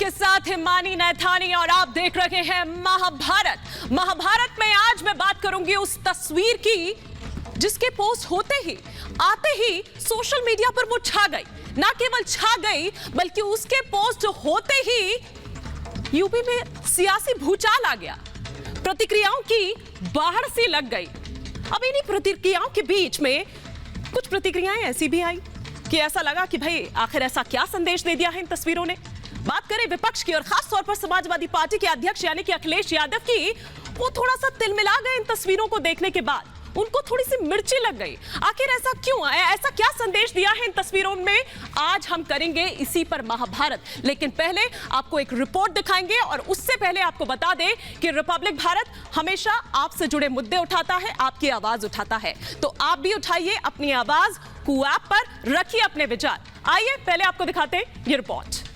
के साथ हिमानी नैथानी और आप देख रहे हैं महाभारत। महाभारत में आज मैं बात करूंगी उस तस्वीर की जिसके पोस्ट होते ही आते ही सोशल मीडिया पर वो छा गई। ना केवल छा गई बल्कि उसके पोस्ट होते ही यूपी में सियासी भूचाल आ गया, प्रतिक्रियाओं की बाढ़ सी लग गई। अब इन्हीं प्रतिक्रियाओं के बीच में कुछ प्रतिक्रियाएं ऐसी भी आई कि ऐसा लगा कि भाई आखिर ऐसा क्या संदेश दे दिया है इन तस्वीरों ने। बात करें विपक्ष की और खास तौर पर समाजवादी पार्टी के अध्यक्ष यानी कि अखिलेश यादव की, वो थोड़ा सा तिलमिला गए इन तस्वीरों को देखने के बाद। उनको थोड़ी सी मिर्ची लग गई। आखिर ऐसा क्यों है, ऐसा क्या संदेश दिया है इन तस्वीरों में, आज हम करेंगे इसी पर महाभारत। लेकिन पहले आपको एक रिपोर्ट दिखाएंगे और उससे पहले आपको बता दें कि रिपब्लिक भारत हमेशा आपसे जुड़े मुद्दे उठाता है, आपकी आवाज उठाता है। तो आप भी उठाइए अपनी आवाज, ऐप पर रखिए अपने विचार। आइए पहले आपको दिखाते हैं ये रिपोर्ट।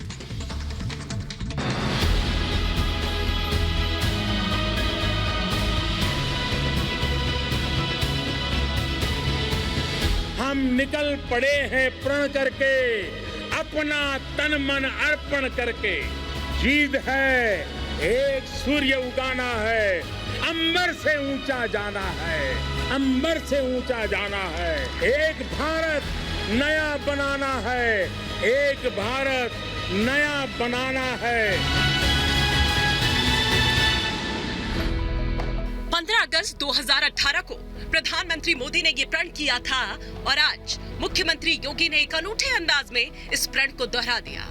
हम निकल पड़े हैं प्रण करके, अपना तन मन अर्पण करके। जीत है, एक सूर्य उगाना है, अंबर से ऊंचा जाना है, अंबर से ऊंचा जाना है। एक भारत नया बनाना है, एक भारत नया बनाना है। 15 अगस्त 2018 को प्रधानमंत्री मोदी ने ये प्रण किया था और आज मुख्यमंत्री योगी ने एक अनूठे अंदाज में इस प्रण को दोहरा दिया।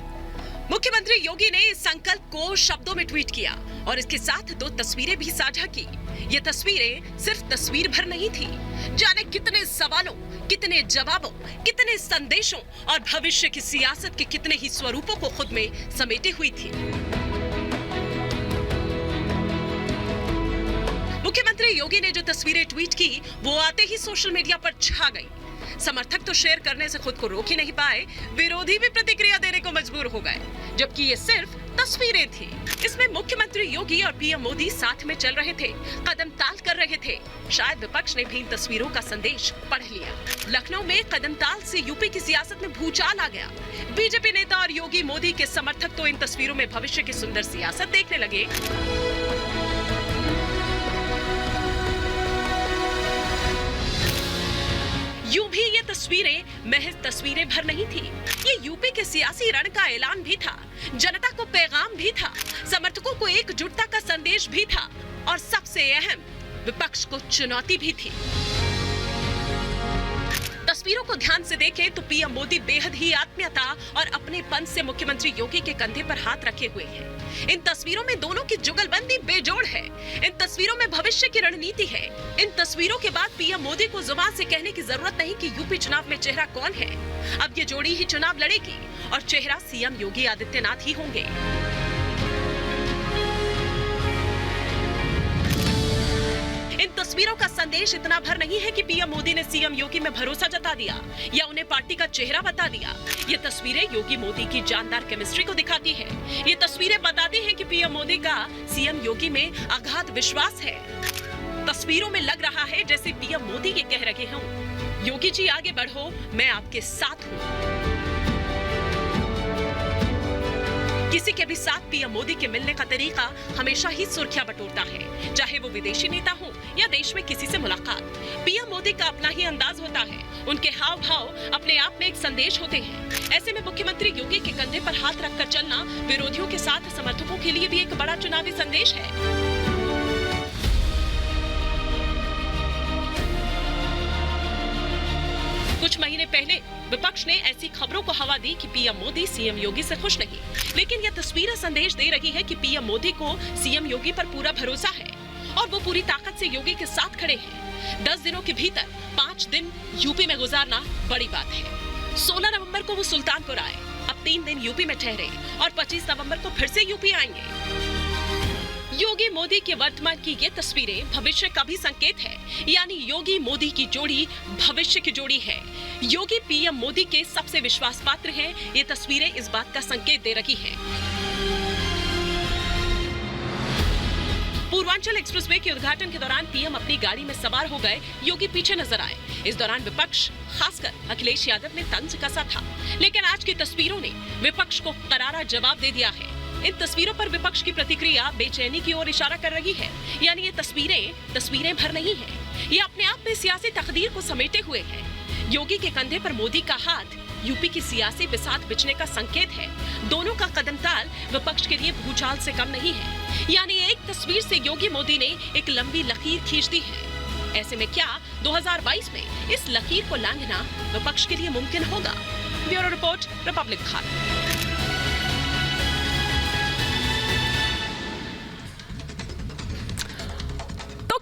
मुख्यमंत्री योगी ने इस संकल्प को शब्दों में ट्वीट किया और इसके साथ 2 तस्वीरें भी साझा की। ये तस्वीरें सिर्फ तस्वीर भर नहीं थी, जाने कितने सवालों, कितने जवाबों, कितने संदेशों और भविष्य की सियासत के कितने ही स्वरूपों को खुद में समेटे हुई थी। मुख्यमंत्री योगी ने जो तस्वीरें ट्वीट की वो आते ही सोशल मीडिया पर छा गई। समर्थक तो शेयर करने से खुद को रोक ही नहीं पाए, विरोधी भी प्रतिक्रिया देने को मजबूर हो गए, जबकि ये सिर्फ तस्वीरें थी। इसमें मुख्यमंत्री योगी और पीएम मोदी साथ में चल रहे थे, कदम ताल कर रहे थे। शायद विपक्ष ने भी इन तस्वीरों का संदेश पढ़ लिया। लखनऊ में कदम ताल से यूपी की सियासत में भूचाल आ गया। बीजेपी नेता और योगी मोदी के समर्थक तो इन तस्वीरों में भविष्य की सुंदर सियासत देखने लगे। यूं भी ये तस्वीरें महज तस्वीरें भर नहीं थी, ये यूपी के सियासी रण का ऐलान भी था, जनता को पैगाम भी था, समर्थकों को एकजुटता का संदेश भी था और सबसे अहम, विपक्ष को चुनौती भी थी। तस्वीरों को ध्यान से देखें तो पीएम मोदी बेहद ही आत्मीयता और अपनेपन से मुख्यमंत्री योगी के कंधे पर हाथ रखे हुए हैं। इन तस्वीरों में दोनों की जुगलबंदी बेजोड़ है। इन तस्वीरों में भविष्य की रणनीति है। इन तस्वीरों के बाद पीएम मोदी को जुबान से कहने की जरूरत नहीं कि यूपी चुनाव में चेहरा कौन है। अब ये जोड़ी ही चुनाव लड़ेगी और चेहरा सीएम योगी आदित्यनाथ ही होंगे। इन तस्वीरों का संदेश इतना भर नहीं है कि पीएम मोदी ने सीएम योगी में भरोसा जता दिया या उन्हें पार्टी का चेहरा बता दिया। ये तस्वीरें योगी मोदी की जानदार केमिस्ट्री को दिखाती है। ये तस्वीरें बताती हैं कि पीएम मोदी का सीएम योगी में अगाध विश्वास है। तस्वीरों में लग रहा है जैसे पीएम मोदी ये कह रहे हों, योगी जी आगे बढ़ो, मैं आपके साथ हूँ। किसी के भी साथ पीएम मोदी के मिलने का तरीका हमेशा ही सुर्खियां बटोरता है, चाहे वो विदेशी नेता हो या देश में किसी से मुलाकात। पीएम मोदी का अपना ही अंदाज होता है, उनके हाव भाव अपने आप में एक संदेश होते हैं। ऐसे में मुख्यमंत्री योगी के कंधे पर हाथ रखकर चलना विरोधियों के साथ समर्थकों के लिए भी एक बड़ा चुनावी संदेश है। कुछ महीने पहले विपक्ष ने ऐसी खबरों को हवा दी कि पीएम मोदी सीएम योगी से खुश नहीं, लेकिन यह तस्वीरें संदेश दे रही है कि पीएम मोदी को सीएम योगी पर पूरा भरोसा है और वो पूरी ताकत से योगी के साथ खड़े हैं। 10 दिनों के भीतर 5 दिन यूपी में गुजारना बड़ी बात है। 16 नवंबर को वो सुल्तानपुर आए, अब 3 दिन यूपी में ठहरे और 25 नवंबर को फिर से यूपी आएंगे। योगी मोदी के वर्तमान की ये तस्वीरें भविष्य का भी संकेत है, यानी योगी मोदी की जोड़ी भविष्य की जोड़ी है। योगी पीएम मोदी के सबसे विश्वास पात्र हैं। ये तस्वीरें इस बात का संकेत दे रही हैं। पूर्वांचल एक्सप्रेसवे के उद्घाटन के दौरान पीएम अपनी गाड़ी में सवार हो गए, योगी पीछे नजर आए। इस दौरान विपक्ष, खासकर अखिलेश यादव ने तंज कसा था, लेकिन आज की तस्वीरों ने विपक्ष को करारा जवाब दे दिया है। इन तस्वीरों पर विपक्ष की प्रतिक्रिया बेचैनी की ओर इशारा कर रही है। यानी ये तस्वीरें भर नहीं है, ये अपने आप में सियासी तकदीर को समेटे हुए है। योगी के कंधे पर मोदी का हाथ यूपी की सियासी बिसात बिछने का संकेत है। दोनों का कदमताल विपक्ष के लिए भूचाल से कम नहीं है। यानी एक तस्वीर से योगी मोदी ने एक लंबी लकीर खींच दी है। ऐसे में क्या 2022 में इस लकीर को लांघना विपक्ष के लिए मुमकिन होगा? Bureau report, Republic Bharat.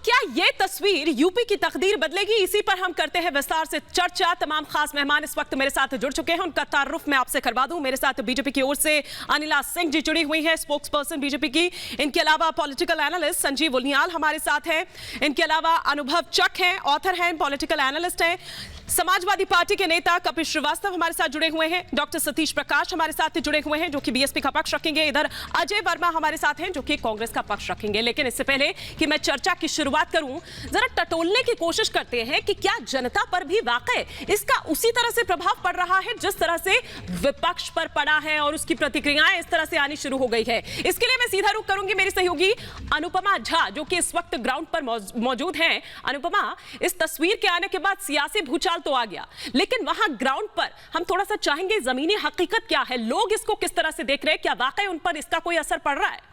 क्या ये तस्वीर यूपी की तकदीर बदलेगी? इसी पर हम करते हैं विस्तार से चर्चा। तमाम खास मेहमान इस वक्त मेरे साथ जुड़ चुके हैं, उनका तारुफ मैं आपसे करवा दूं। मेरे साथ बीजेपी की ओर से अनिला सिंह जी जुड़ी हुई है, स्पोक्स पर्सन बीजेपी की। इनके अलावा पॉलिटिकल एनालिस्ट संजीव उनियाल हमारे साथ हैं। इनके अलावा अनुभव चक हैं, ऑथर हैं, पॉलिटिकल एनालिस्ट हैं। समाजवादी पार्टी के नेता कपिल श्रीवास्तव हमारे साथ जुड़े हुए हैं। डॉक्टर सतीश प्रकाश हमारे साथ जुड़े हुए हैं, जो कि बीएसपी का पक्ष रखेंगे। इधर अजय वर्मा हमारे साथ हैं, जो कि कांग्रेस का पक्ष रखेंगे। लेकिन इससे पहले कि मैं चर्चा की शुरुआत करूं, जरा टटोलने की कोशिश करते हैं कि क्या जनता पर भी वाकई इसका उसी तरह से प्रभाव पड़ रहा है जिस तरह से विपक्ष पर पड़ा है और उसकी प्रतिक्रियाएं इस तरह से आनी शुरू हो गई है। इसके लिए मैं सीधा रुख करूंगी मेरी सहयोगी अनुपमा झा, जो कि इस वक्त ग्राउंड पर मौजूद हैं। अनुपमा, इस तस्वीर के आने के बाद सियासी भूचाल तो आ गया, लेकिन वहां ग्राउंड पर हम थोड़ा सा चाहेंगे जमीनी हकीकत क्या है, लोग इसको किस तरह से देख रहे हैं, क्या वाकई उन पर इसका कोई असर पड़ रहा है?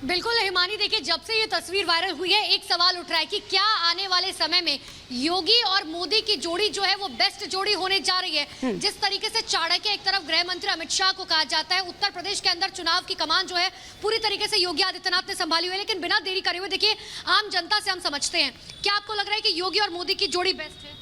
बिल्कुल हिमानी, देखिए जब से ये तस्वीर वायरल हुई है एक सवाल उठ रहा है कि क्या आने वाले समय में योगी और मोदी की जोड़ी जो है वो बेस्ट जोड़ी होने जा रही है। जिस तरीके से चाणक्य एक तरफ गृह मंत्री अमित शाह को कहा जाता है, उत्तर प्रदेश के अंदर चुनाव की कमान जो है पूरी तरीके से योगी आदित्यनाथ ने संभाली हुई है। लेकिन बिना देरी करे हुए देखिए आम जनता से हम समझते हैं, क्या आपको लग रहा है कि योगी और मोदी की जोड़ी बेस्ट है?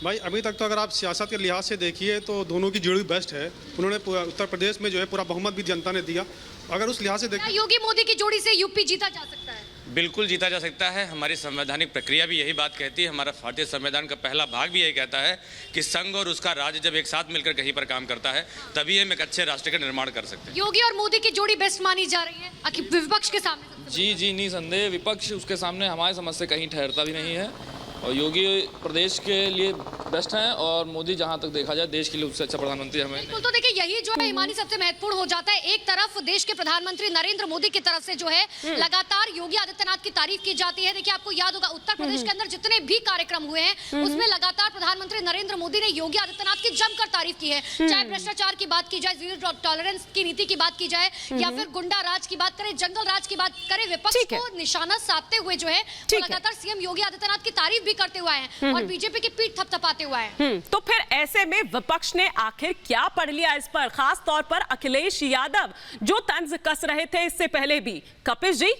भाई अभी तक तो अगर आप सियासत के लिहाज से देखिए तो दोनों की जोड़ी बेस्ट है। उन्होंने उत्तर प्रदेश में जो है पूरा बहुमत भी जनता ने दिया। अगर उस लिहाज से देखिए, योगी मोदी की जोड़ी से यूपी जीता जा सकता है? बिल्कुल जीता जा सकता है। हमारी संवैधानिक प्रक्रिया भी यही बात कहती है। हमारा भारतीय संविधान का पहला भाग भी यही कहता है कि संघ और उसका राज्य जब एक साथ मिलकर कहीं पर काम करता है तभी हम एक अच्छे राष्ट्र का निर्माण कर सकते हैं। योगी और मोदी की जोड़ी बेस्ट मानी जा रही है विपक्ष के सामने? जी नहीं संदेह, विपक्ष उसके सामने हमारी समझ से कहीं ठहरता भी नहीं है। और योगी प्रदेश के लिए बेस्ट हैं और मोदी जहां तक देखा जाए देश के लिए उससे अच्छा प्रधानमंत्री हमें। बिल्कुल, तो देखिए यही जो है ईमानी सबसे महत्वपूर्ण हो जाता है। एक तरफ देश के प्रधानमंत्री नरेंद्र मोदी की तरफ से जो है लगातार योगी आदित्यनाथ की तारीफ की जाती है। देखिए आपको याद होगा उत्तर प्रदेश के अंदर जितने भी कार्यक्रम हुए हैं उसमें लगातार प्रधानमंत्री नरेंद्र मोदी ने योगी आदित्यनाथ की जमकर तारीफ की है। चाहे भ्रष्टाचार की बात की जाए, जीरो टॉलरेंस की नीति की बात की जाए, या फिर गुंडा राज की बात करें, जंगल राज की बात करें, विपक्ष को निशाना साधते हुए जो है लगातार सीएम योगी आदित्यनाथ की तारीफ भी करते हुए हैं और बीजेपी की पीठ थपथपाते हुए हैं। तो फिर ऐसे में विपक्ष ने आखिर क्या पढ़ लिया इस पर, खास तौर पर अखिलेश यादव जो तंज कस रहे थे इससे पहले भी? कपिल जी,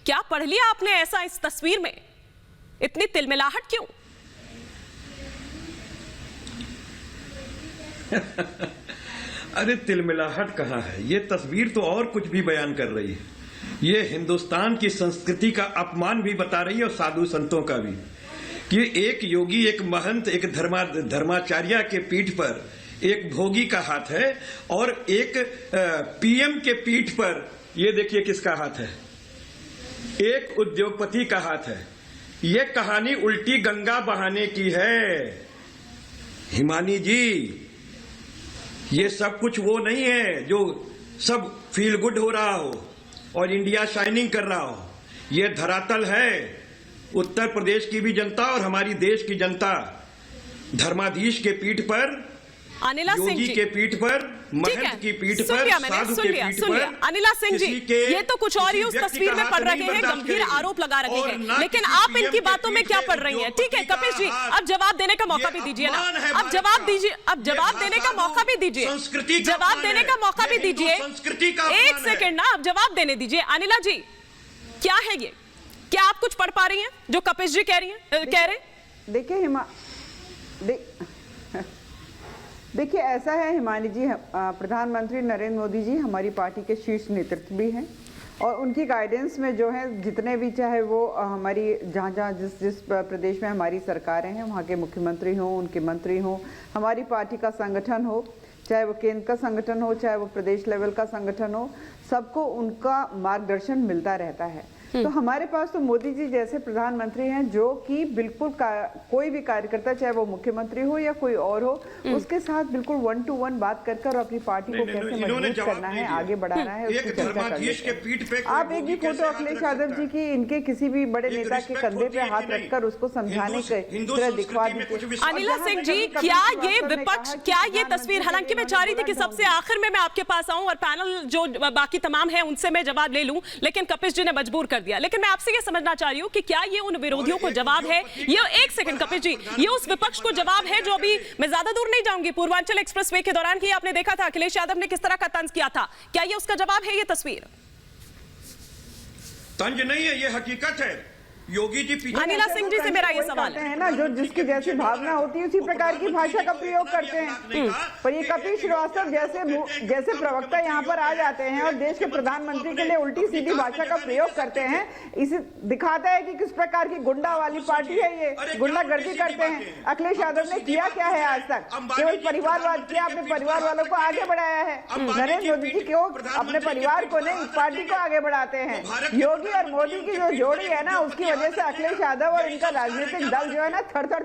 क्या पढ़ लिया आपने ऐसा इस तस्वीर में? इतनी तिलमिलाहट क्यों? अरे तिलमिलाहट कहाँ है, ये तस्वीर तो और कुछ भी बयान कर रही है। ये हिंदुस्तान की संस्कृति का अपमान भी बता रही है और साधु संतों का भी, कि एक योगी, एक महंत, एक धर्माचार्य के पीठ पर एक भोगी का हाथ है और एक पीएम के पीठ पर ये देखिए किसका हाथ है, एक उद्योगपति का हाथ है। ये कहानी उल्टी गंगा बहाने की है हिमानी जी। ये सब कुछ वो नहीं है जो सब फील गुड हो रहा हो और इंडिया शाइनिंग कर रहा हो। ये धरातल है उत्तर प्रदेश की भी जनता और हमारी देश की जनता, धर्माधीश के पीठ पर, अनिला सिंह योगी जी के पीठ पर, महंत की पीठ पर, साधु के पीठ पर। अनिला सिंह जी, ये तो कुछ और ही उस तस्वीर में पढ़ रहे हैं, गंभीर आरोप लगा रहे हैं, लेकिन आप इनकी बातों में क्या पढ़ रही हैं? ठीक है कपिल जी, अब जवाब देने का मौका भी दीजिए ना, अब जवाब दीजिए, अब जवाब देने का मौका भी दीजिए, जवाब देने का मौका भी दीजिए। एक सेकेंड ना, अब जवाब देने दीजिए। अनिला जी, क्या है ये? क्या आप कुछ पढ़ पा रही हैं जो कपिल जी कह रही हैं, कह रहे? देखिए ऐसा है हिमानी जी, प्रधानमंत्री नरेंद्र मोदी जी हमारी पार्टी के शीर्ष नेतृत्व भी हैं और उनकी गाइडेंस में जो है जितने भी, चाहे वो हमारी जहाँ जिस प्रदेश में हमारी सरकारें हैं वहाँ के मुख्यमंत्री हों, उनके मंत्री हों, हमारी पार्टी का संगठन हो, चाहे वो केंद्र का संगठन हो, चाहे वो प्रदेश लेवल का संगठन हो, सबको उनका मार्गदर्शन मिलता रहता है। तो हमारे पास तो मोदी जी जैसे प्रधानमंत्री हैं जो कि बिल्कुल कोई भी कार्यकर्ता, चाहे वो मुख्यमंत्री हो या कोई और हो, उसके साथ बिल्कुल 1 to 1 बात कर अपनी पार्टी को कैसे मजबूत करना है, आगे बढ़ाना है, उसकी चर्चा कर लेते हैं। आप एक भी फोटो अखिलेश यादव जी की इनके किसी भी बड़े नेता के कंधे पे हाथ रखकर उसको समझाने की तरह दिखवा दीजिए। अनिला सिंह जी, क्या ये विपक्ष, क्या ये तस्वीर, हालांकि मैं चाह रही थी कि सबसे आखिर में मैं आपके पास आऊं और पैनल जो बाकी तमाम है उनसे मैं जवाब ले लूं, लेकिन कपिश जी ने मजबूर कर दिया। लेकिन मैं आपसे ये समझना चाह रही हूं कि क्या ये उन विरोधियों को जवाब है, ये एक सेकंड कपिश जी, ये उस विपक्ष को जवाब है जो अभी, मैं ज्यादा दूर नहीं जाऊंगी, पूर्वांचल एक्सप्रेसवे के दौरान की आपने देखा था अखिलेश यादव ने किस तरह का तंज किया था, क्या ये उसका जवाब है ये तस्वीर? तंज नहीं है, ये हकीकत है। योगी जी पीछे अनिला सिंह जी से मेरा ये सवाल है ना, जो जिसकी जैसी भावना होती है उसी प्रकार की भाषा का प्रयोग करते हैं। पर ये कपिल श्रीवास्तव जैसे प्रवक्ता यहाँ पर आ जाते हैं और देश के प्रधानमंत्री के लिए उल्टी सीधी भाषा का प्रयोग करते हैं, इसे दिखाता है कि किस प्रकार की गुंडा वाली पार्टी है ये, गुंडागर्दी करते हैं। अखिलेश यादव ने किया क्या है आज तक? केवल परिवारवाद किया, अपने परिवार वालों को आगे बढ़ाया है। नरेंद्र मोदी जी क्यों अपने परिवार को नहीं, पार्टी को आगे बढ़ाते हैं। योगी और मोदी की जो जोड़ी है ना, उसकी वजह से अखिलेश यादव और इनका राजनीतिक दल जो है ना थर थर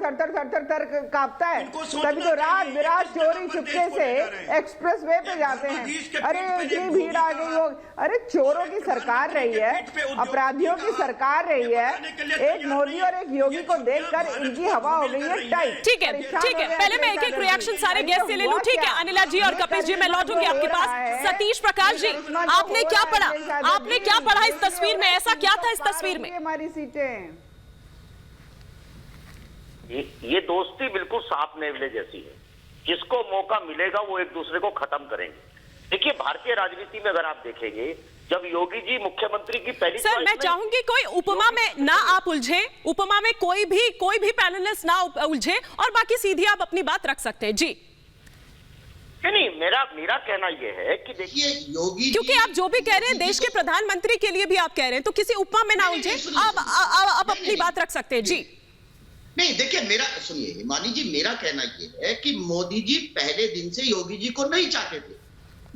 कांपता है। तभी तो रात बिरात चोरी चुपके से एक्सप्रेसवे पे जाते हैं। अरे इतनी भीड़ आ गई हो, अरे चोरों की सरकार रही है, अपराधियों की सरकार रही है। एक मोदी और एक योगी को देखकर इनकी हवा हो गई है टाइट। ठीक है, ठीक है, पहले मैं एक रिएक्शन सारे गेस्ट से ले लूं। ठीक है अनिला जी और कपिश जी, मैं लौटूंगी आपके पास। सतीश प्रकाश जी, आपने क्या पढ़ा, आपने क्या पढ़ा इस तस्वीर में, ऐसा क्या था इस तस्वीर में? हमारी सीटें, ये दोस्ती बिल्कुल सांप नेवले जैसी है, जिसको मौका मिलेगा वो एक दूसरे को खत्म करेंगे। देखिए भारतीय राजनीति में अगर आप देखेंगे, जब योगी जी मुख्यमंत्री की पहली, सर मैं चाहूंगी कोई उपमा में ना आप उलझे, उपमा में कोई भी पैनलिस्ट ना उलझे और बाकी सीधी आप अपनी बात रख सकते हैं जी। नहीं, मेरा कहना यह है कि देखिए योगी, क्योंकि आप जो भी कह रहे हैं देश के प्रधानमंत्री के लिए भी आप कह रहे हैं, तो किसी उपमा में ना उलझे, आप अपनी बात रख सकते हैं जी। नहीं देखिए, मेरा सुनिए हिमानी जी, मेरा कहना यह है कि मोदी जी पहले दिन से योगी जी को नहीं चाहते थे।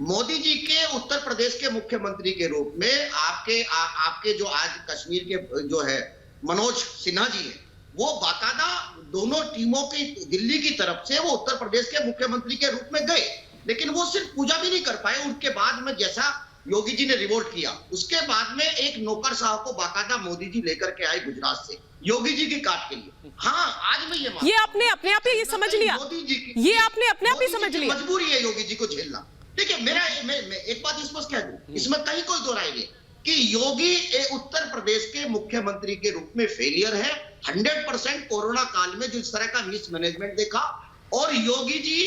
मोदी जी के उत्तर प्रदेश के मुख्यमंत्री के रूप में आपके जो आज कश्मीर के जो है मनोज सिन्हा जी है, वो बाकायदा दोनों टीमों की दिल्ली की तरफ से वो उत्तर प्रदेश के मुख्यमंत्री के रूप में गए, लेकिन वो सिर्फ पूजा भी नहीं कर पाए। उनके बाद में जैसा योगी जी ने रिवोल्ट किया, उसके बाद में एक नौकर साहब को बाकायदा मोदी जी लेकर के आए गुजरात से योगी जी की काट के लिए। हाँ, आज मैं ये आपने अपने आप ही ये समझ लिया, मोदी जी की, ये आपने अपने आप ही समझ लिया, मजबूरी है योगी जी को झेलना। देखिए मैं एक बात स्पष्ट कह दूं, इसमें कहीं कोई दो राय नहीं कि योगी उत्तर प्रदेश के मुख्यमंत्री के रूप में फेलियर है 100%। कोरोना काल में जो इस तरह का मिसमैनेजमेंट देखा और योगी जी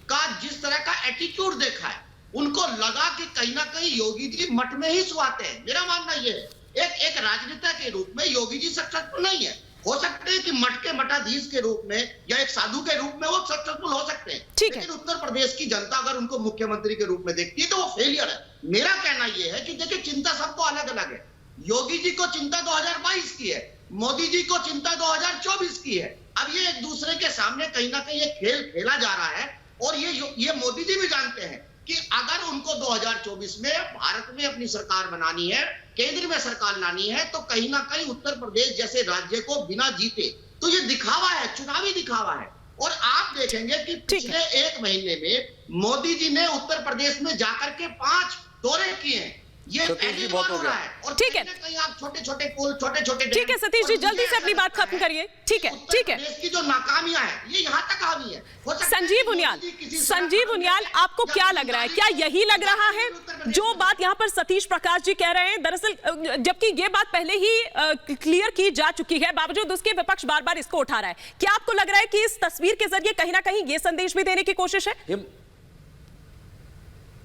का जिस तरह का एटीट्यूड देखा है, उनको लगा कि कहीं ना कहीं योगी जी मठ में ही सुहाते हैं। मेरा मानना यह है, एक राजनेता के रूप में योगी जी सक्सेसफुल नहीं है। हो सकते हैं कि मठ के मठाधीश के रूप में या एक साधु के रूप में वो सक्सेसफुल हो सकते हैं, लेकिन उत्तर प्रदेश की जनता अगर उनको मुख्यमंत्री के रूप में देखती है तो वो फेलियर है। मेरा कहना यह है कि देखिए, चिंता सबको अलग अलग है। योगी जी को चिंता 2022 की है, मोदी जी को चिंता 2024 की है। अब ये एक दूसरे के सामने कहीं ना कहीं एक खेल खेला जा रहा है और ये मोदी जी भी जानते हैं कि अगर उनको 2024 में भारत में अपनी सरकार बनानी है, केंद्र में सरकार लानी है, तो कहीं ना कहीं उत्तर प्रदेश जैसे राज्य को बिना जीते, तो ये दिखावा है, चुनावी दिखावा है। और आप देखेंगे कि पिछले 1 महीने में मोदी जी ने उत्तर प्रदेश में जाकर के 5 दौरे किए हैं। ये पहली बार हो रहा है। और ठीक है, कहीं आप छोटे-छोटे पुल, छोटे-छोटे, ठीक है सतीश जी, जल्दी से अपनी बात खत्म करिए। ठीक है, ठीक है, देश की जो नाकामियां है ये यहाँ तक हावी है। संजीव उनियाल, आपको क्या लग रहा है, क्या यही लग रहा है जो बात यहाँ पर सतीश प्रकाश जी कह रहे हैं? दरअसल जबकि ये बात पहले ही क्लियर की जा चुकी है, बावजूद उसके विपक्ष बार बार इसको उठा रहा है। क्या आपको लग रहा है कि इस तस्वीर के जरिए कहीं ना कहीं ये संदेश भी देने की कोशिश है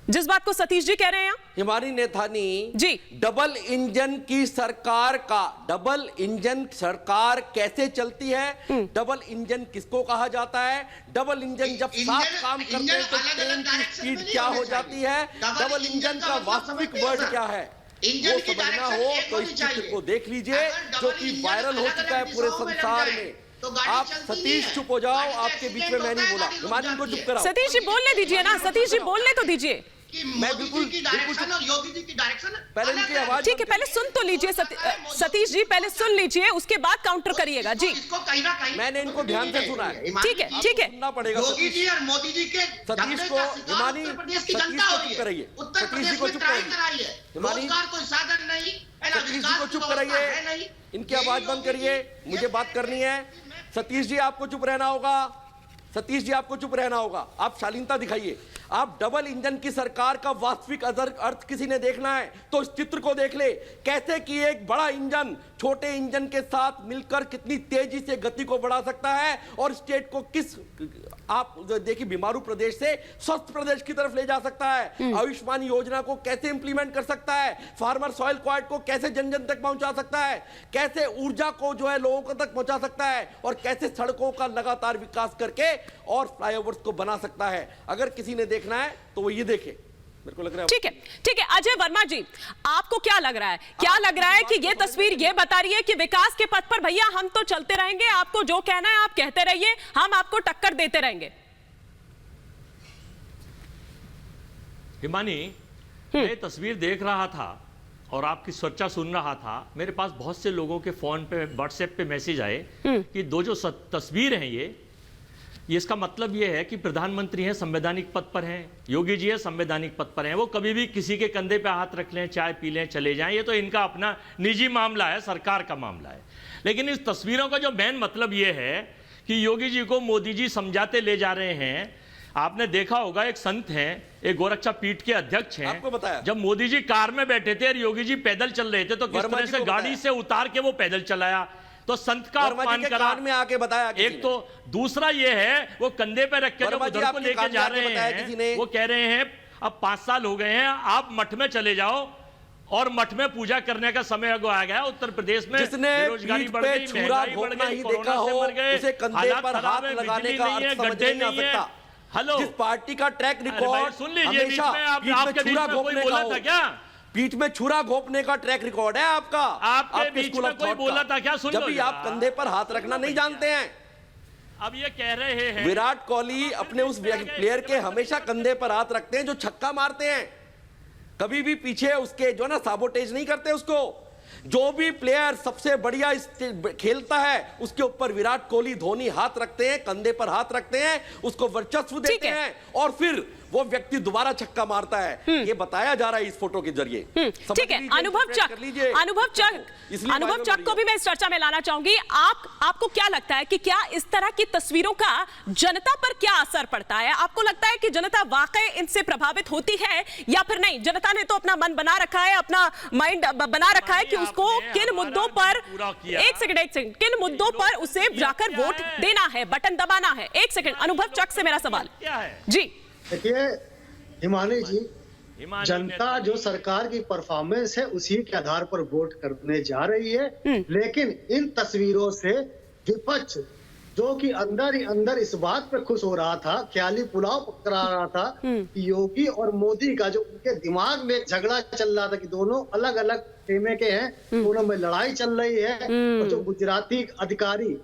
जिस बात को सतीश जी कह रहे हैं? हमारी नेतानी जी, डबल इंजन की सरकार का, डबल इंजन सरकार कैसे चलती है? डबल इंजन किसको कहा जाता है? डबल इंजन जब साथ काम करते हैं तो ट्रेन की स्पीड क्या हो जाती है? डबल इंजन का वास्तविक वर्ड क्या है वो समझना हो तो इस चित्र को देख लीजिए, जो कि वायरल हो चुका है पूरे संसार में। आप सतीश चुप हो जाओ, आपके बीच में मैं नहीं बोला, हिमानी को चुप कराओ। सतीश जी बोलने दीजिए ना, सतीश जी बोलने तो दीजिए। कि मोदी जी की डायरेक्शन और योगी जी की डायरेक्शन पहले इनकी आवाज ठीक है, पहले सुन तो लीजिए सतीश जी, पहले सुन लीजिए, उसके बाद काउंटर करिएगा जी। इसको कहीं ना कहीं मैंने इनको ध्यान से सुना है। ठीक है, ठीक है, सुनना पड़ेगा। योगी जी और मोदी जी के सतीश को हिमानी, उत्तर प्रदेश की सतीश जनता को हो रही चुप है। कराइए, उत्तर सतीश जी प्रदेश को में चुप ट्राई कराइए। कराई है, हिमानी, रोजगार कोई साधन नहीं है ना, सतीश जी को चुप कराइए, इनकी आवाज बंद करिए, मुझे बात करनी है। सतीश जी आपको चुप रहना होगा, सतीश जी आपको चुप रहना होगा, आप शालीनता दिखाइए। आप डबल इंजन की सरकार का वास्तविक अर्थ किसी ने देखना है तो इस चित्र को देख ले, कैसे कि एक बड़ा इंजन छोटे इंजन के साथ मिलकर कितनी तेजी से गति को बढ़ा सकता है और स्टेट को किस, आप देखिए, बीमारू प्रदेश से स्वस्थ प्रदेश की तरफ ले जा सकता है, आयुष्मान योजना को कैसे इंप्लीमेंट कर सकता है, फार्मर सॉइल कार्ड को कैसे जन जन तक पहुंचा सकता है, कैसे ऊर्जा को जो है लोगों तक पहुंचा सकता है और कैसे सड़कों का लगातार विकास करके और फ्लाईओवर्स को बना सकता है। अगर किसी ने देखना है तो वो ये देखे, मेरे को लग रहा है। ठीक है, ठीक है, अजय वर्मा जी, आपको क्या लग रहा है? क्या लग रहा है कि ये तस्वीर ये बता रही है कि विकास के पथ पर भैया हम तो चलते रहेंगे, आपको जो कहना है आप कहते रहिए, हम आपको टक्कर देते रहेंगे? हिमानी, मैं तस्वीर देख रहा था और आपकी चर्चा सुन रहा था, मेरे पास बहुत से लोगों के फोन पे, व्हाट्सएप पे मैसेज आए कि दो जो तस्वीर हैं ये इसका मतलब ये है कि प्रधानमंत्री हैं, संवैधानिक पद पर हैं, योगी जी है संवैधानिक पद पर हैं, वो कभी भी किसी के कंधे पे हाथ रख लें, चाय पी लें, चले जाएं, ये तो इनका अपना निजी मामला है, सरकार का मामला है। लेकिन इस तस्वीरों का जो मेन मतलब ये है कि योगी जी को मोदी जी समझाते ले जा रहे हैं। आपने देखा होगा, एक संत हैं, एक गोरक्षा पीठ के अध्यक्ष हैं, आपको बताया, जब मोदी जी कार में बैठे थे और योगी जी पैदल चल रहे थे तो किस तरह से गाड़ी से उतार के वो पैदल चलाया, तो संत का अपमान करा में आके बताया एक तो। दूसरा ये है वो कंधे पे रख के जो उधर को लेके जा रहे हैं, वो कह रहे हैं अब 5 साल हो गए हैं, आप मठ में चले जाओ और मठ में पूजा करने का समय आ गया। उत्तर प्रदेश में बेरोजगारी बढ़ गई, महंगाई बढ़ गई, कोरोना से मर गए, हालात खराब है, बिजली नहीं है, गड्ढे नहीं है। हेलो, जिस पार्टी का ट्रैक रिकॉर्ड सुन लीजिए, बीच में आपके बीच में कोई बोला था क्या? पीठ में छुरा घोंपने का ट्रैक रिकॉर्ड है आपका, आपके बीच में कोई बोला था क्या? सुन लो, जब भी आप कंधे पर हाथ रखना नहीं जानते हैं। अब ये कह रहे हैं विराट कोहली अपने उस प्लेयर के हमेशा कंधे पर हाथ रखते हैं जो छक्का मारते हैं, कभी भी पीछे उसके जो ना साबोटेज नहीं करते उसको। जो भी प्लेयर सबसे बढ़िया खेलता है उसके ऊपर विराट कोहली, धोनी हाथ रखते हैं, कंधे पर हाथ रखते हैं, उसको वर्चस्व देते हैं और फिर वो व्यक्ति दोबारा छक्का मारता है। ये बताया जा रहा है इस फोटो के जरिए। ठीक है, अनुभव चक को भी मैं इस चर्चा में लाना चाहूंगी। आपको क्या लगता है कि क्या इस तरह की तस्वीरों का जनता पर क्या असर पड़ता है? आपको लगता है कि जनता वाकई इनसे प्रभावित होती है या फिर नहीं? जनता ने तो अपना मन बना रखा है, अपना माइंड बना रखा है कि उसको किन मुद्दों पर, एक सेकंड, किन मुद्दों पर उसे जाकर वोट देना है, बटन दबाना है। एक सेकंड, अनुभव चक से मेरा सवाल जी। देखिए हिमानी जी, जनता जो सरकार की परफॉर्मेंस है उसी के आधार पर वोट करने जा रही है, लेकिन इन तस्वीरों से विपक्ष जो कि अंदर ही अंदर इस बात पे खुश हो रहा था, ख्याली पुलाव पकड़ा रहा था कि योगी और मोदी का जो उनके दिमाग में झगड़ा चल रहा था कि दोनों अलग अलग खेमे के हैं, दोनों में लड़ाई चल रही है। और जो गुजराती अधिकारी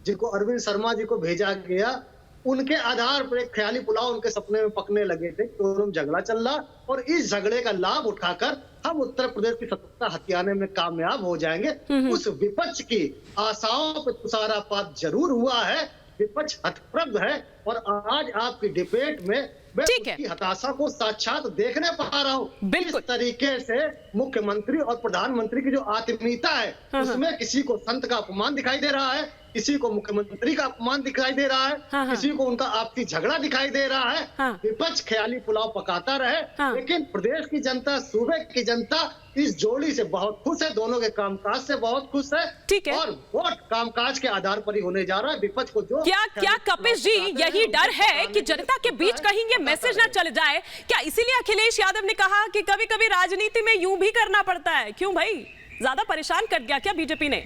जिनको अरविंद शर्मा जी को भेजा गया, उनके आधार पर एक ख्याली पुलाव उनके सपने में पकने लगे थे, दोनों झगड़ा चल रहा और इस झगड़े का लाभ उठाकर हम उत्तर प्रदेश की सत्ता हथियाने में कामयाब हो जाएंगे। उस विपक्ष की आशाओं पर तुषारपात जरूर हुआ है, विपक्ष हतप्रभ है और आज आपकी डिबेट में मैं उसकी हताशा को साक्षात देखने पा रहा हूँ। इस तरीके से मुख्यमंत्री और प्रधानमंत्री की जो आत्मीयता है उसमें किसी को संत का अपमान दिखाई दे रहा है, किसी को मुख्यमंत्री का अपमान दिखाई दे रहा है, किसी को उनका आपसी झगड़ा दिखाई दे रहा है। विपक्ष ख्याली पुलाव पकाता रहे, लेकिन प्रदेश की जनता, सूबे की जनता इस जोड़ी से बहुत खुश है, दोनों के कामकाज से बहुत खुश है। ठीक है, और वोट कामकाज के आधार पर ही होने जा रहा है। विपक्ष को जो क्या कपिश जी यही डर है कि जनता के बीच कहीं ये मैसेज ना चल जाए क्या? इसीलिए अखिलेश यादव ने कहा कि कभी कभी राजनीति में यूं भी करना पड़ता है। क्यों भाई, ज्यादा परेशान कर दिया क्या बीजेपी ने?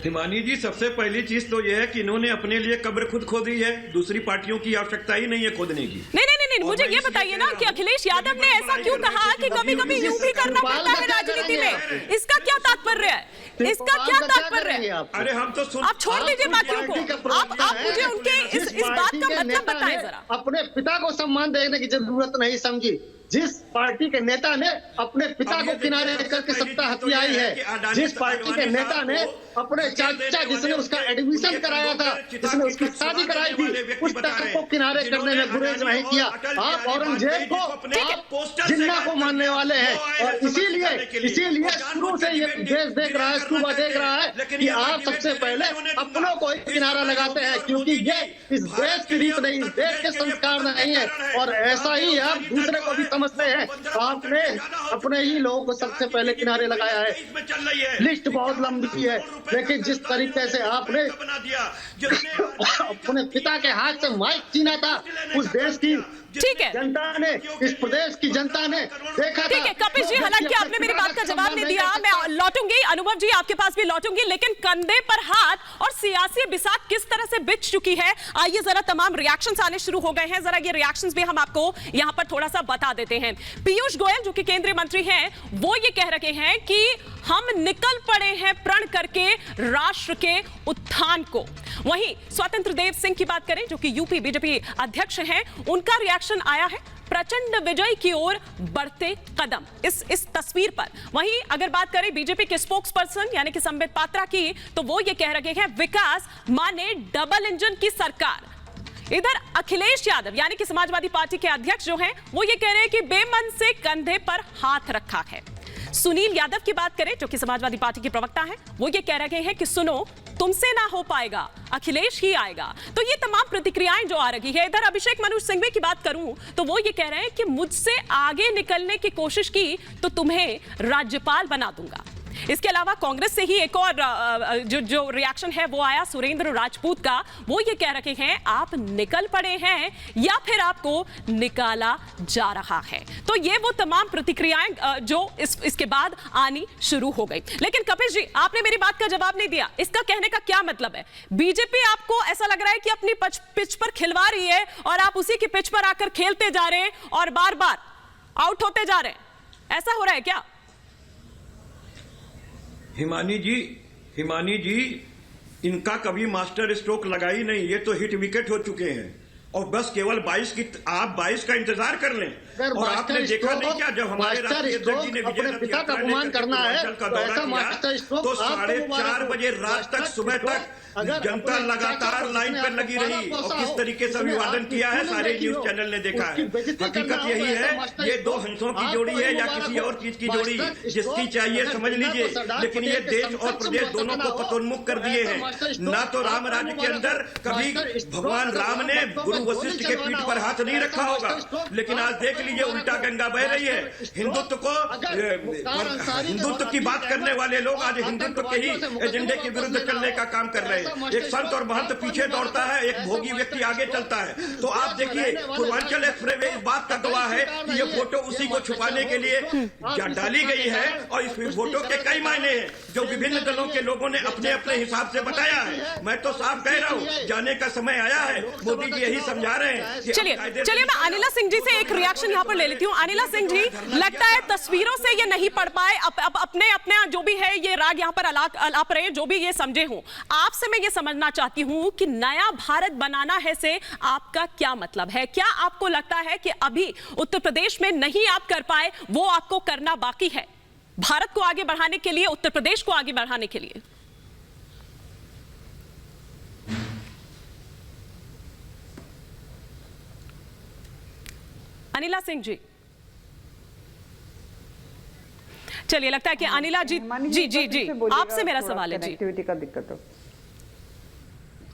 हिमानी जी, सबसे पहली चीज तो यह है कि इन्होंने अपने लिए कब्र खुद खोदी है, दूसरी पार्टियों की आवश्यकता ही नहीं है खोदने की। नहीं, मुझे ये बताइए ना कि अखिलेश यादव ने ऐसा क्यों कहा कि कभी कभी यूं भी करना पड़ता है राजनीति में? इसका क्या तात्पर्य है? इसका क्या तात्पर्य है? अरे हम तो सुन, आप छोड़ दीजिए बाकियों को, आप मुझे उनके इस बात का मतलब बताएं जरा। अपने पिता को सम्मान देने की जरूरत नहीं समझी। जिस पार्टी के नेता ने अपने पिता को किनारे करके सत्ता हथियाई है, जिस पार्टी के नेता ने अपने चाचा जिसने उसका एडमिशन कराया था, जिसने उसकी शादी कराई थी, उस तक को किनारे करने में गुरेज नहीं किया। आप औरंगजेब को, आप जिन्ना को मानने वाले हैं, और इसीलिए शुरू से ये देश देख रहा है, सूबा देख रहा है कि आप सबसे पहले अपनों को ही किनारा लगाते हैं, क्योंकि ये इस देश की रीत नहीं, इस देश के संस्कार नहीं है। और ऐसा ही आप दूसरे को भी समझते हैं। आपने अपने ही लोगों को सबसे पहले किनारे लगाया है। लिस्ट बहुत लंबी है, लेकिन जिस तरीके से आपने अपने पिता के हाथ से माइक छीना था, उस देश की ठीक है, जनता ने, इस प्रदेश की जनता ने देखा। ठीक है कपिल जी, हालांकि आपने मेरी बात का जवाब नहीं दिया, मैं लौटूंगी, अनुभव जी आपके पास भी लौटूंगी, लेकिन कंधे पर हाथ और सियासी बिसात किस तरह से बिछ चुकी है, आइए जरा तमाम रिएक्शंस आने शुरू हो गए हैं, जरा ये रिएक्शंस भी हम आपको यहां पर थोड़ा सा बता देते हैं। पीयूष गोयल जो कि केंद्रीय मंत्री हैं, वो ये कह रहे हैं कि हम निकल पड़े हैं प्रण करके राष्ट्र के उत्थान को। वहीं स्वतंत्र देव सिंह की बात करें जो कि यूपी बीजेपी अध्यक्ष हैं, उनका रिएक्शन आया है प्रचंड विजय की ओर बढ़ते कदम इस तस्वीर पर। वहीं अगर बात करें बीजेपी के स्पोक्स पर्सन यानी कि संबित पात्रा की, तो वो ये कह रहे हैं विकास माने डबल इंजन की सरकार। इधर अखिलेश यादव यानी कि समाजवादी पार्टी के अध्यक्ष जो हैं, वो ये कह रहे हैं कि बेमन से कंधे पर हाथ रखा है। सुनील यादव की बात करें जो कि समाजवादी पार्टी के प्रवक्ता हैं, वो ये कह रहे हैं कि सुनो तुमसे ना हो पाएगा, अखिलेश ही आएगा। तो ये तमाम प्रतिक्रियाएं जो आ रही है। इधर अभिषेक मनु सिंघवी की बात करूं तो वो ये कह रहे हैं कि मुझसे आगे निकलने की कोशिश की तो तुम्हें राज्यपाल बना दूंगा। इसके अलावा कांग्रेस से ही एक और जो रिएक्शन है वो आया सुरेंद्र राजपूत का। वो ये कह रहे हैं आप निकल पड़े हैं या फिर आपको निकाला जा रहा है। तो ये वो तमाम प्रतिक्रियाएं जो इसके बाद आनी शुरू हो गई। लेकिन कपिल जी, आपने मेरी बात का जवाब नहीं दिया। इसका कहने का क्या मतलब है? बीजेपी आपको ऐसा लग रहा है कि अपनी पिच पर खिलवा रही है और आप उसी की पिच पर आकर खेलते जा रहे हैं और बार बार आउट होते जा रहे हैं, ऐसा हो रहा है क्या? हिमानी जी इनका कभी मास्टर स्ट्रोक लगा ही नहीं, ये तो हिट विकेट हो चुके हैं और बस केवल 22 की, आप 22 का इंतजार कर लें। और आपने देखा नहीं क्या, जब हमारे राष्ट्रीय अध्यक्ष जी ने विजय रथ यात्रा का दौरा किया तो 4:30 बजे रात तक, सुबह तक जनता लगातार लाइन पर लगी रही और किस तरीके से अभिवादन किया है सारे न्यूज चैनल ने देखा है। हकीकत यही है, ये दो हंसों की जोड़ी है या किसी और चीज की जोड़ी, जिसकी चाहिए समझ लीजिए। लेकिन ये देश और प्रदेश दोनों को पतोन्मुख कर दिए हैं। ना तो राम राज्य के अंदर कभी भगवान राम ने गुरु वशिष्ठ के पीठ पर हाथ नहीं रखा होगा, लेकिन आज देख लीजिए उल्टा गंगा बह रही है। हिंदुत्व की बात करने वाले लोग आज हिंदुत्व के ही एजेंडे के विरुद्ध चलने का काम कर रहे हैं। एक संत और महंत पीछे दौड़ता है, एक भोगी व्यक्ति आगे चलता है। तो आप देखिए पूर्वांचल एक्सप्रेस इस बात का गवाह है कि ये फोटो उसी को छुपाने के लिए डाली गई है और इस फोटो के कई मायने हैं जो विभिन्न दलों के लोगों ने अपने अपने हिसाब से बताया है। मैं तो साफ कह रहा हूँ, जाने का समय आया है। मोदी जी यही समझा रहे हैं। चलिए मैं अनिला सिंह जी से एक रिएक्शन यहाँ पर ले लेती हूँ। अनिला सिंह जी, लगता है तस्वीरों से ये नहीं पढ़ पाए, अपने जो भी है ये राग यहाँ पर अलाप रहे, जो भी ये समझे हूँ। आपसे मैं ये समझना चाहती हूँ कि नया भारत बनाना है से आपका क्या मतलब है? क्या आपको लगता है कि अभी उत्तर प्रदेश में नहीं आप कर पाए, वो आपको करना बाकी है भारत को आगे बढ़ाने के लिए, उत्तर प्रदेश को आगे बढ़ाने के लिए? अनिला सिंह जी, चलिए लगता है कि अनिला जी जी आपसे मेरा सवाल है जी। कनेक्टिविटी का दिक्कत हो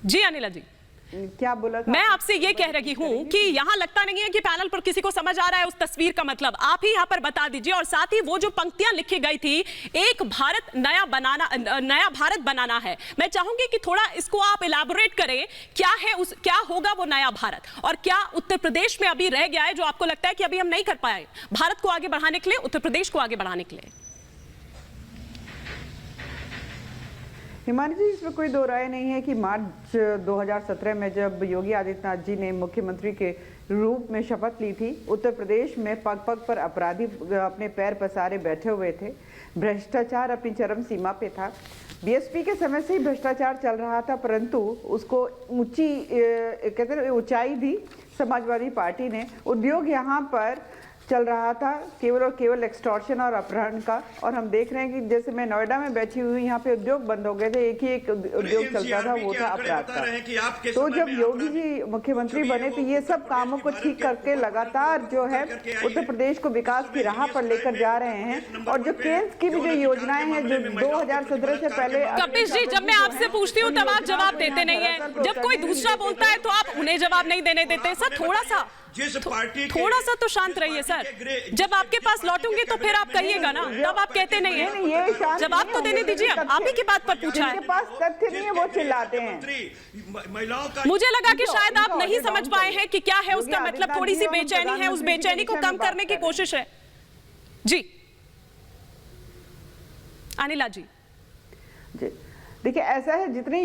जी। अनिला जी, क्या बोला था? मैं आपसे ये कह रही हूँ कि यहाँ लगता नहीं है कि पैनल पर किसी को समझ आ रहा है उस तस्वीर का मतलब। आप ही यहाँ पर बता दीजिए, और साथ ही वो जो पंक्तियां लिखी गई थी, एक भारत नया भारत बनाना है, मैं चाहूंगी कि थोड़ा इसको आप इलाबोरेट करें। क्या होगा वो नया भारत, और क्या उत्तर प्रदेश में अभी रह गया है जो आपको लगता है कि अभी हम नहीं कर पाए भारत को आगे बढ़ाने के लिए, उत्तर प्रदेश को आगे बढ़ाने के लिए? हिमानी जी, इसमें कोई दो राय नहीं है कि मार्च 2017 में जब योगी आदित्यनाथ जी ने मुख्यमंत्री के रूप में शपथ ली थी। उत्तर प्रदेश में पग पग पर अपराधी अपने पैर पसारे बैठे हुए थे। भ्रष्टाचार अपनी चरम सीमा पे था। बीएसपी के समय से ही भ्रष्टाचार चल रहा था, परंतु उसको कहते हैं ऊंचाई दी समाजवादी पार्टी ने। उद्योग यहाँ पर चल रहा था केवल और केवल एक्सटॉर्शन और अपहरण का। और हम देख रहे हैं कि जैसे मैं नोएडा में बैठी हुई, यहाँ पे उद्योग बंद हो गए थे, एक ही एक उद्योग चलता था, वो था अपराध का। तो जब योगी जी मुख्यमंत्री बने तो ये सब कामों को ठीक करके लगातार जो है उत्तर प्रदेश को विकास की राह पर लेकर जा रहे हैं। और जो केंद्र की भी जो योजनाएं हैं जो 2017 से पहले। कपिश जी, जब मैं आपसे पूछती हूँ तब आप जवाब देते नहीं है, जब कोई दूसरा बोलता है तो आप उन्हें जवाब नहीं देने देते। सर थोड़ा सा तो शांत रहिए सर। जब आपके पास लौटूंगी तो फिर आप कहिएगा ना, तब आप कहते नहीं है। जवाब तो देने दीजिए, आप ही की बात पर पूछा है। जिनके पास तथ्य नहीं है वो चिल्लाते हैं। मुझे लगा कि शायद आप नहीं समझ पाए हैं कि क्या है उसका मतलब। थोड़ी सी बेचैनी है, उस बेचैनी को कम करने की कोशिश है। जी अनिला जी। देखिए ऐसा है, जितनी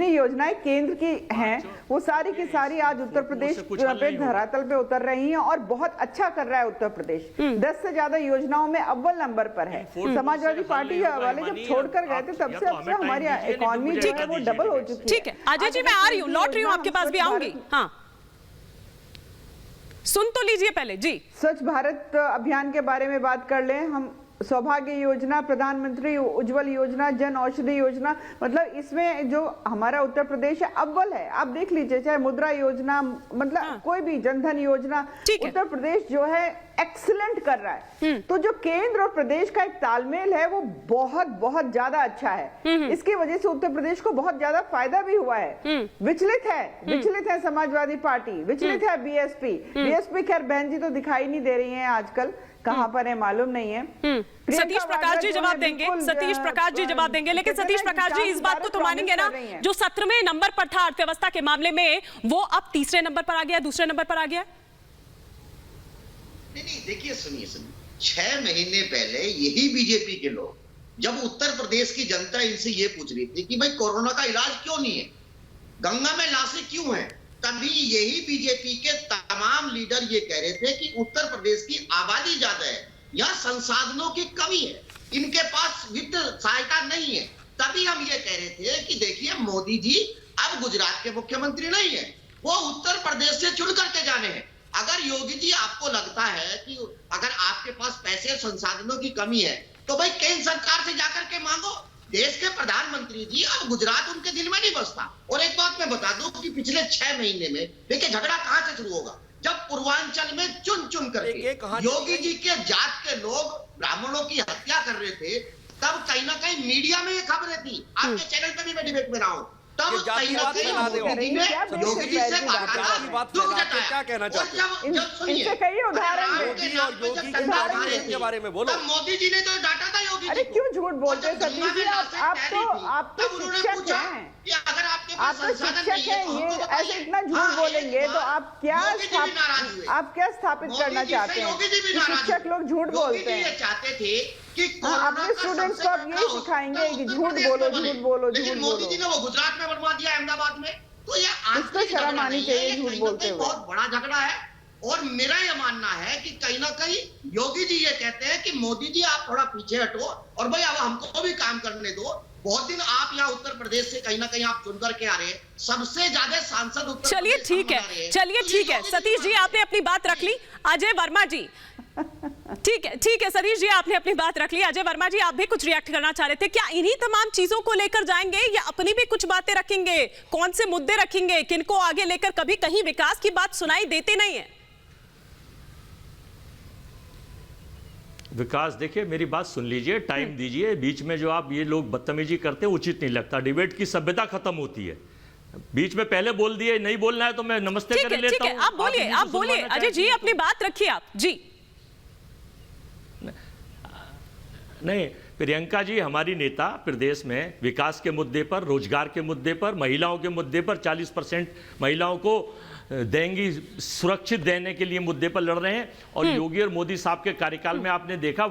योजनाएं केंद्र की हैं वो सारी की सारी आज उत्तर प्रदेश पे धरातल पे उतर रही हैं और बहुत अच्छा कर रहा है उत्तर प्रदेश। 10 से ज्यादा योजनाओं में अव्वल नंबर पर है। समाजवादी पार्टी वाले जब छोड़कर गए थे तब से अब से हमारी इकोनॉमी जो है वो डबल हो चुकी है। ठीक है अजय जी, मैं आ रही हूँ, लौट रही हूँ, आपके पास भी आऊंगी। हाँ सुन तो लीजिए पहले जी। स्वच्छ भारत अभियान के बारे में बात कर लें हम। सौभाग्य योजना, प्रधानमंत्री उज्जवल योजना, जन औषधि योजना, मतलब इसमें जो हमारा उत्तर प्रदेश है अव्वल है। आप देख लीजिए, चाहे मुद्रा योजना, मतलब कोई भी जनधन योजना, उत्तर प्रदेश जो है एक्सीलेंट कर रहा है। तो जो केंद्र और प्रदेश का एक तालमेल है वो बहुत बहुत ज्यादा अच्छा है। इसकी वजह से उत्तर प्रदेश को बहुत ज्यादा फायदा भी हुआ है। विचलित है समाजवादी पार्टी, विचलित है बीएसपी खैर बहन जी तो दिखाई नहीं दे रही है आजकल, कहां पर है मालूम नहीं है। सतीश प्रकाश जी जवाब देंगे, सतीश प्रकाश जी जवाब देंगे। लेकिन सतीश प्रकाश जी इस बात को तो मानेंगे ना, जो 17वें नंबर पर था अर्थव्यवस्था के मामले में वो अब तीसरे नंबर पर आ गया, दूसरे नंबर पर आ गया। नहीं देखिए, सुनिए 6 महीने पहले यही बीजेपी के लोग जब उत्तर प्रदेश की जनता इनसे ये पूछ रही थी कि भाई कोरोना का इलाज क्यों नहीं है, गंगा में लाशें क्यों हैं, तभी यही बीजेपी के तमाम लीडर ये कह रहे थे कि उत्तर प्रदेश की आबादी ज्यादा है, यहाँ संसाधनों की कमी है, इनके पास वित्त सहायता नहीं है। तभी हम ये कह रहे थे कि देखिए मोदी जी अब गुजरात के मुख्यमंत्री नहीं है, वो उत्तर प्रदेश से चुन करके जाने हैं। अगर योगी जी आपको लगता है कि अगर आपके पास पैसे संसाधनों की कमी है तो भाई केंद्र सरकार से जाकर के मांगो। देश के प्रधानमंत्री जी अब गुजरात उनके दिल में नहीं बसता। और एक बात मैं बता दूं कि पिछले 6 महीने में देखिए झगड़ा कहां से शुरू होगा, जब पूर्वांचल में चुन करके योगी जी के जात के लोग ब्राह्मणों की हत्या कर रहे थे, तब कहीं ना कहीं मीडिया में ये खबरें थी। आपके चैनल पे भी मैं डिबेट में रहा हूं, तब कहीं ना कहीं योगी जी से क्या कहना चाहते हैं के बारे में बोलो। मोदी जी ने तो डांटा था योगी जी। अरे क्यों झूठ बोलते हैं सतीश जी, आप तो शिक्षक हैं, आप तो शिक्षक हैं, ये ऐसे इतना झूठ बोलेंगे तो आप क्या स्थापित करना चाहते हैं कि शिक्षक लोग झूठ बोलते हैं। चाहते थे कि अपने स्टूडेंट्स को आप यही सिखाएंगे कि झूठ बोलो। लेकिन मोदी जी ने वो गुजरात में बनवा दिया, अहमदाबाद में। तो ये इसको शर्म आनी चाहिए झूठ बोलते हुए। बहुत बड़ा झगड़ा है। और मेरा ये मानना है कि कहीं ना कहीं योगी जी ये कहते हैं कि मोदी जी आप थोड़ा पीछे हटो और भाई अब हमको भी काम करने दो। बहुत दिन आप यहाँ उत्तर प्रदेश से कहीं ना कहीं आप चुन करके आ रहे हैं, सबसे ज्यादा सांसद उत्तर। चलिए ठीक है सतीश जी आपने अपनी बात रख ली। अजय वर्मा जी ठीक है सतीश जी आपने अपनी बात रख ली। अजय वर्मा जी आप भी कुछ रिएक्ट करना चाह रहे थे, क्या इन्हीं तमाम चीजों को लेकर जाएंगे या अपनी भी कुछ बातें रखेंगे? कौन से मुद्दे रखेंगे, किनको आगे लेकर? कभी कहीं विकास की बात सुनाई देती नहीं है। विकास देखिए मेरी बात सुन लीजिए, टाइम दीजिए। बीच में जो आप ये लोग बदतमीजी करते हैं उचित नहीं लगता। डिबेट की सभ्यता खत्म होती है। बीच में पहले बोल दिए, नहीं बोलना है तो मैं नमस्ते कर लेता हूं। आप बोलिए अजय जी अपनी बात रखिए आप जी। नहीं प्रियंका जी हमारी नेता प्रदेश में विकास के मुद्दे पर, रोजगार के मुद्दे पर, महिलाओं के मुद्दे पर 40% महिलाओं को देंगी सुरक्षित देने के लिए मुद्दे पर लड़ रहे हैं। और योगी और मोदी साहब के कार्यकाल में आपने देखा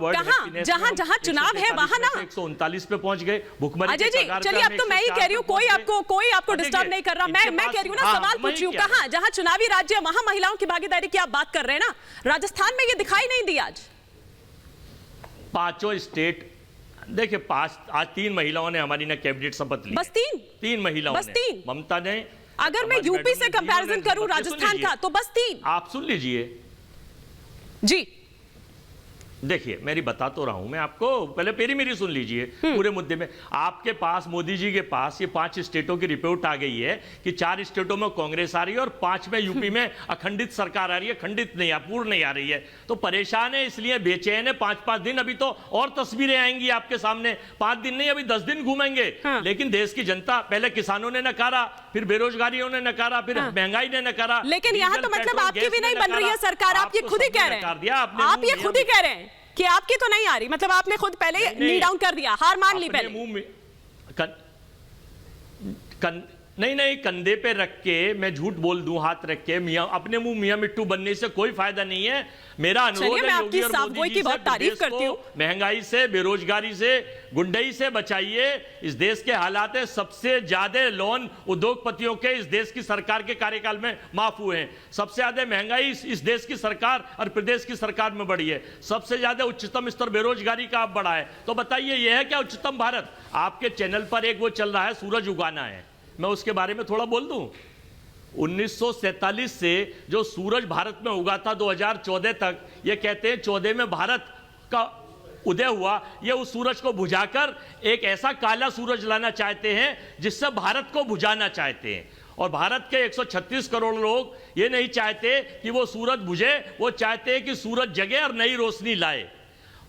जहां जहां चुनाव है वहां ना 139 पे पहुंच गए। भुखमरी अजय जी चलिए, अब तो मैं ही कह रही हूँ, कोई आपको डिस्टर्ब नहीं कर रहा। मैं कह रही हूँ ना, सवाल पूछ रही हूँ, कहां जहां चुनावी राज्य वहां महिलाओं की भागीदारी की आप बात कर रहे हैं ना। राजस्थान में ये दिखाई नहीं दी आज। पांचों स्टेट देखिए, आज 3 महिलाओं ने हमारी ना कैबिनेट शपथ ली। बस 3 महिलाओं ने, ममता ने। अगर मैं यूपी से कंपैरिजन करूं राजस्थान का तो बस 3। आप सुन लीजिए जी। देखिए मेरी बता तो रहा हूं मैं आपको, पहले मेरी सुन लीजिए पूरे मुद्दे में। आपके पास, मोदी जी के पास ये 5 स्टेटों की रिपोर्ट आ गई है कि 4 स्टेटों में कांग्रेस आ रही है और 5 में यूपी में अखंडित सरकार आ रही है। खंडित नहीं, पूर्ण नहीं आ रही है। तो परेशान है, इसलिए बेचैन है। 5-5 दिन, अभी तो और तस्वीरें आएंगी आपके सामने। 5 दिन नहीं, अभी 10 दिन घूमेंगे। लेकिन देश की जनता, पहले किसानों ने नकारा, फिर बेरोजगारियों ने नकारा, फिर महंगाई ने नकारा। लेकिन यहाँ तो मतलब आपकी भी नहीं बन रही है सरकार। आप ये खुद ही कह रहे हैं, आप ये खुद ही कह रहे हैं कि आपकी तो नहीं आ रही। मतलब आपने खुद पहले नी डाउन कर दिया, हार मान ली पहले। नहीं, कंधे पे रख के मैं झूठ बोल दूं, हाथ रख के अपने मुंह मियां मिट्टू बनने से कोई फायदा नहीं है। मेरा अनुरोध है, योगी और मोदी जी से प्रदेश को महंगाई से, बेरोजगारी से, गुंडई से बचाइए। इस देश के हालात है, सबसे ज्यादा लोन उद्योगपतियों के इस देश की सरकार के कार्यकाल में माफ हुए हैं। सबसे ज्यादा महंगाई इस देश की सरकार और प्रदेश की सरकार में बढ़ी है। सबसे ज्यादा उच्चतम स्तर बेरोजगारी का आप बढ़ा है। तो बताइए, यह है क्या उच्चतम भारत? आपके चैनल पर एक वो चल रहा है, सूरज उगाना है, मैं उसके बारे में थोड़ा बोल दूं। 1947 से जो सूरज भारत में उगा था 2014 तक, ये कहते हैं 14 में भारत का उदय हुआ। ये उस सूरज को बुझाकर एक ऐसा काला सूरज लाना चाहते हैं जिससे भारत को बुझाना चाहते हैं। और भारत के 136 करोड़ लोग ये नहीं चाहते कि वो सूरज बुझे, वो चाहते हैं कि सूरज जगे और नई रोशनी लाए।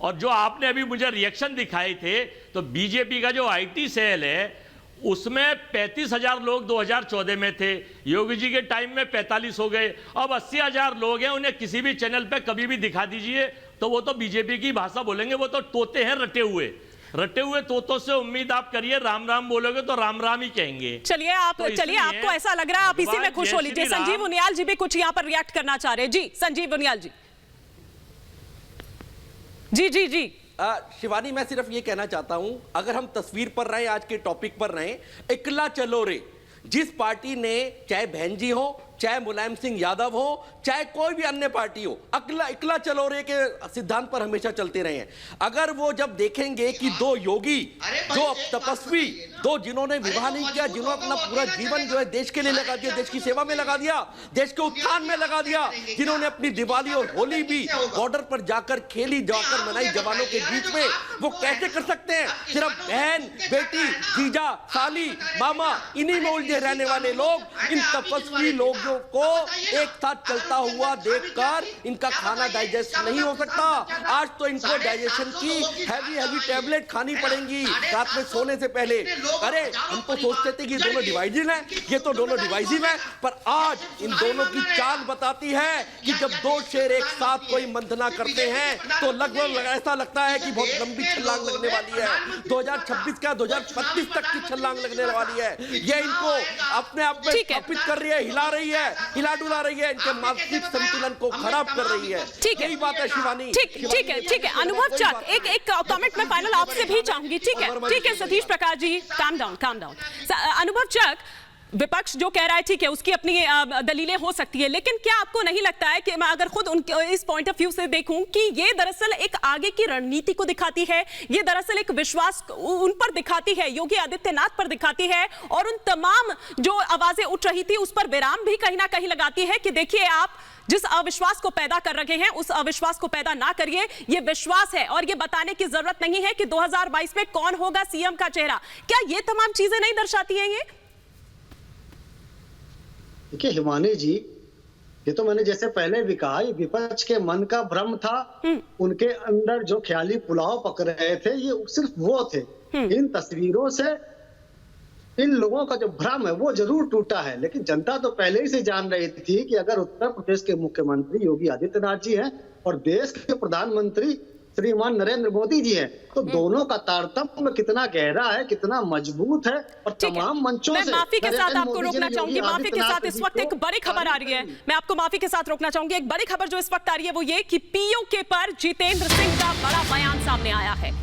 और जो आपने अभी मुझे रिएक्शन दिखाए थे, तो बीजेपी का जो IT सेल है उसमें 35,000 लोग 2014 में थे। योगी जी के टाइम में 45 हो गए। अब 80,000 लोग हैं। उन्हें किसी भी चैनल पे कभी भी दिखा दीजिए तो वो तो बीजेपी की भाषा बोलेंगे। वो तो तोते हैं, रटे हुए तोतों से उम्मीद आप करिए राम राम बोलोगे तो राम राम ही कहेंगे। चलिए आपको ऐसा लग रहा है, आप इसी में खुश हो लीजिए। संजीव उनियाल जी भी कुछ यहाँ पर रिएक्ट करना चाह रहे हैं। जी संजीव उनियाल जी। शिवानी, मैं सिर्फ ये कहना चाहता हूं, अगर हम तस्वीर पर रहे, आज के टॉपिक पर रहे, इकला चलो रे। जिस पार्टी ने, चाहे बहन जी हो, चाहे मुलायम सिंह यादव हो, चाहे कोई भी अन्य पार्टी हो, इकला चलो रे के सिद्धांत पर हमेशा चलते रहे हैं। अगर वो जब देखेंगे कि 2 योगी, जो तपस्वी, 2 जिन्होंने विवाह नहीं किया, जिन्होंने अपना पूरा जीवन जो है देश के लिए लगा दिया, देश की सेवा में लगा दिया, देश के उत्थान में लगा दिया, जिन्होंने अपनी दिवाली और होली भी बॉर्डर पर जाकर खेली, जाकर मनाई जवानों के बीच में, वो कैसे कर सकते हैं? सिर्फ बहन, बेटी, जीजा, साली, मामा, इन्हीं में उलझे रहने वाले लोग इन तपस्वी लोगों को एक साथ चलता हुआ देखकर इनका खाना डाइजेस्ट नहीं हो सकता। आज तो इनको डाइजेशन की हैवी टैबलेट खानी पड़ेंगी रात में सोने से पहले। अरे हम तो सोचते थे कि दोनों डिवाइजिव हैं, ये तो दोनों डिवाइजिव हैं, पर आज इन दोनों की चाल बताती है कि जब 2 शेर एक साथ कोई मंथना करते हैं तो लगभग ऐसा लगता है कि बहुत लंबी छलांग लगने वाली है। 2026 का 2025 तक की छलांग लगने वाली है। ये इनको अपने आप में स्थापित कर रही है, हिला रही है, हिला डुला रही है, इनके मानसिक संतुलन को खराब कर रही है। यही बात है शिवानी। ठीक है। अनुभव चक, एक कमेंट में फाइनल आपसे भी चाहूंगी। ठीक है सतीश प्रकाश जी, काम डाउन। अनुभव चक, विपक्ष जो कह रहा है ठीक है, उसकी अपनी दलीलें हो सकती है, लेकिन क्या आपको नहीं लगता है कि मैं अगर खुद उनके इस पॉइंट ऑफ व्यू से देखूं कि ये दरअसल एक आगे की रणनीति को दिखाती है, ये दरअसल एक विश्वास उन पर दिखाती है, योगी आदित्यनाथ पर दिखाती है, और उन तमाम जो आवाजें उठ रही थी उस पर विराम भी कहीं ना कहीं लगाती है कि देखिए आप जिस अविश्वास को पैदा कर रहे हैं उस अविश्वास को पैदा ना करिए, ये विश्वास है और ये बताने की जरूरत नहीं है कि 2022 में कौन होगा सीएम का चेहरा। क्या ये तमाम चीजें नहीं दर्शाती हैं? ये देखिए हिमानी जी, ये तो मैंने जैसे पहले भी कहा, विपक्ष के मन का भ्रम था। उनके अंदर जो ख्याली पुलाव पक रहे थे, ये सिर्फ वो थे। इन तस्वीरों से इन लोगों का जो भ्रम है वो जरूर टूटा है, लेकिन जनता तो पहले ही से जान रही थी कि अगर उत्तर प्रदेश के मुख्यमंत्री योगी आदित्यनाथ जी हैं और देश के प्रधानमंत्री श्रीमान नरेंद्र मोदी जी हैं। तो दोनों का तारतम्य कितना गहरा है, कितना मजबूत है, और तमाम मंचों से मैं माफी के साथ नरेंद्र आपको मोदी जी रोकना ने चाहूंगी, योगी माफी के साथ आदित्यनाथ इस वक्त जी एक को बड़ी खबर आ रही है, मैं आपको माफी के साथ रोकना चाहूंगी। एक बड़ी खबर जो इस वक्त आ रही है वो ये कि पीओके पर जितेंद्र सिंह का बड़ा बयान सामने आया है।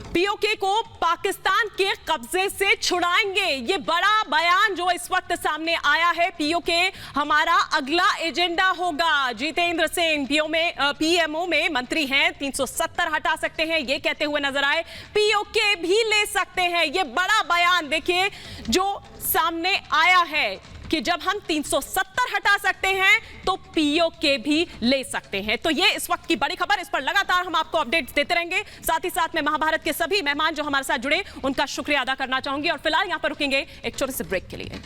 पीओके को पाकिस्तान के कब्जे से छुड़ाएंगे, ये बड़ा बयान जो इस वक्त सामने आया है। पीओके हमारा अगला एजेंडा होगा। जितेंद्र सिंह पीएमओ में मंत्री हैं, 370 हटा सकते हैं ये कहते हुए नजर आए। पीओके भी ले सकते हैं, ये बड़ा बयान देखिए जो सामने आया है कि जब हम 370 हटा सकते हैं तो पीओके भी ले सकते हैं। तो ये इस वक्त की बड़ी खबर, इस पर लगातार हम आपको अपडेट्स देते रहेंगे। साथ ही साथ मैं महाभारत के सभी मेहमान जो हमारे साथ जुड़े उनका शुक्रिया अदा करना चाहूंगी और फिलहाल यहां पर रुकेंगे एक छोटे से ब्रेक के लिए।